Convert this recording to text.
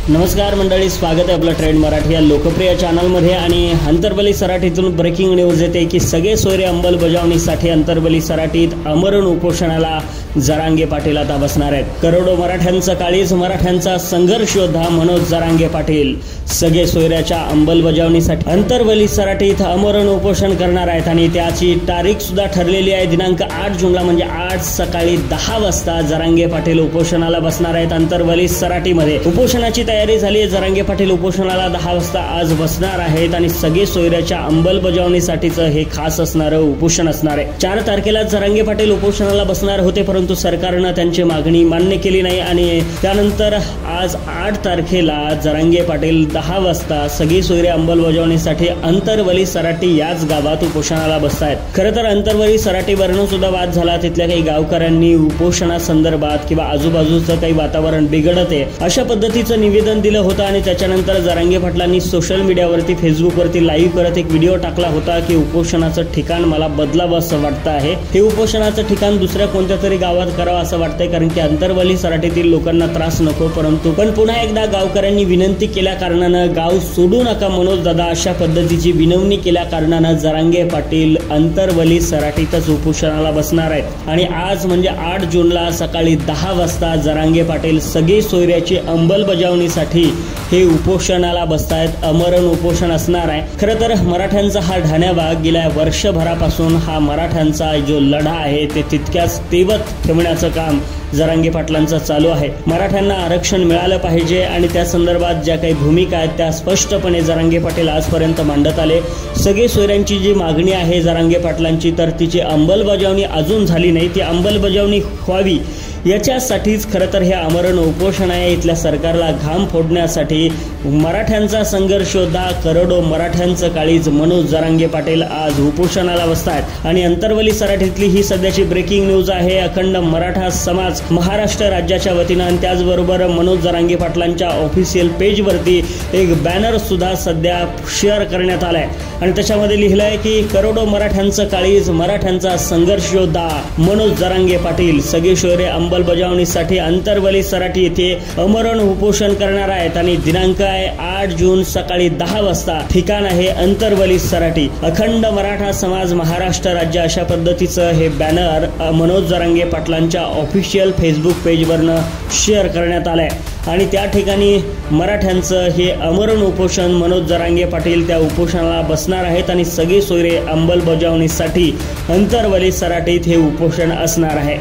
नमस्कार मंडळी, स्वागत आहे आपलं ट्रेंड मराठी या लोकप्रिय चॅनलमध्ये। आणि अंतरबली सराटीतून ब्रेकिंग न्यूज येते की सगळे सोयरे अंमलबजावणीसाठी अंतरबली सराटीत आमरण उपोषणाला जरांगे पाटील आता बसणार आहेत। करोडो मराठ्यांचा काळीज, मराठ्यांचा संघर्ष योद्धा मनोज जरांगे पाटील सगळे सोयऱ्याच्या अंमलबजावणीसाठी अंतरबली सराटीत आमरण उपोषण करणार आहेत। आणि त्याची तारीख सुद्धा ठरलेली आहे, दिनांक 8 जूनला म्हणजे आज सकाळी 10 वाजता जरांगे पाटील उपोषणाला बसणार आहेत। अंतरबली सराटीमध्ये उपोषणाची तयारी झाली आहे। जरांगे पाटील उपोषणाला 10 वाजता आज बसणार आहेत आणि सगळे सोयऱ्याच्या अंमलबजावणीसाठीचं हे खास असणारं उपोषण असणार आहे। 4 तारखेला जरांगे पाटील उपोषणाला बसणार होते, परंतु सरकारनं त्यांची मागणी मान्य केली नाही आणि त्यानंतर आज 8 तारखेला जरांगे पाटील 10 वाजता सगळी सोयरे अंमलबजावणीसाठी अंतरबली सराटी याच गावात उपोषणाला बसतायत। खरं तर अंतरबली सराटीवरून सुद्धा वाद झाला। तिथल्या काही गावकऱ्यांनी उपोषणासंदर्भात किंवा आजूबाजूचं काही वातावरण बिघडते अशा पद्धतीचं निवेदन दिलं होतं आणि त्याच्यानंतर जरांगे पाटलांनी सोशल मीडियावरती फेसबुकवरती लाईव्ह करत एक व्हिडिओ टाकला होता की उपोषणाचं ठिकाण मला बदलावं असं वाटतं आहे। हे उपोषणाचं ठिकाण दुसऱ्या कोणत्या तरी गावात करावं असं वाटतंय, कारण की अंतरबली सराटीतील लोकांना त्रास नको। परंतु पुन्हा एकदा गावकऱ्यांनी विनंती केल्या कारणानं गाव सोडू नका मनोज दादा अशा पद्धतीची विनवणी केल्या कारणानं जरांगे पाटील अंतरबली सराटीतच उपोषणाला बसणार आहेत। आणि आज म्हणजे 8 जूनला सकाळी 10 वाजता जरांगे पाटील सगळी सोयऱ्याची अंमलबजावणीसाठी हे उपोषणाला बसतायत। आमरण उपोषण असणार आहे। खरं तर मराठ्यांचा हा ढाण्या भाग गेल्या वर्षभरापासून हा मराठ्यांचा जो लढा आहे ते तितक्याच तेवत ठेवण्याचं काम जरांगे पाटलांचा चालू आहे। मराठ्यांना आरक्षण मिळालं पाहिजे आणि त्या संदर्भात ज्या काही भूमिका आहेत त्या स्पष्टपणे जरांगे पाटील आजपर्यंत मांडत आले। सगळे सोयऱ्यांची जी मागणी आहे जरांगे पाटलांची, तर तिची अंमलबजावणी अजून झाली नाही, ती अंमलबजावणी व्हावी याच्यासाठीच खरं तर हे आमरण उपोषण आहे। इथल्या सरकारला घाम फोडण्यासाठी मराठ्यांचा संघर्ष योद्धा, करोडो मराठ्यांचं काळीज मनोज जरांगे पाटील आज उपोषणाला बसतायत। आणि अंतरबली सराटीतली ही सध्याची ब्रेकिंग न्यूज आहे। अखंड मराठा समाज महाराष्ट्र राज्याच्या वतीनं आणि त्याचबरोबर मनोज जरांगे पाटलांच्या ऑफिशियल पेजवरती एक बॅनर सुद्धा सध्या शेअर करण्यात आलाय आणि त्याच्यामध्ये लिहिलंय की करोडो मराठ्यांचं काळीज, मराठ्यांचा संघर्ष योद्धा मनोज जरांगे पाटील सगळे सोयरे अंमलबजावणीसाठी अंतरबली सराटी येथे आमरण उपोषण करणार आहेत। आणि दिनांक आहे 8 जून सकाळी 10 वाजता, ठिकाण आहे अंतरबली सराटी। अखंड मराठा समाज महाराष्ट्र राज्य अशा पद्धतीचं हे बॅनर मनोज जरांगे पाटलांच्या ऑफिशियल फेसबुक पेजवरनं शेअर करण्यात आलंय आणि त्या ठिकाणी मराठ्यांचं हे आमरण उपोषण मनोज जरांगे पाटील त्या उपोषणाला बसणार आहेत आणि सगळे सोयरे अंमलबजावणीसाठी अंतरबली सराटीत हे उपोषण असणार आहे।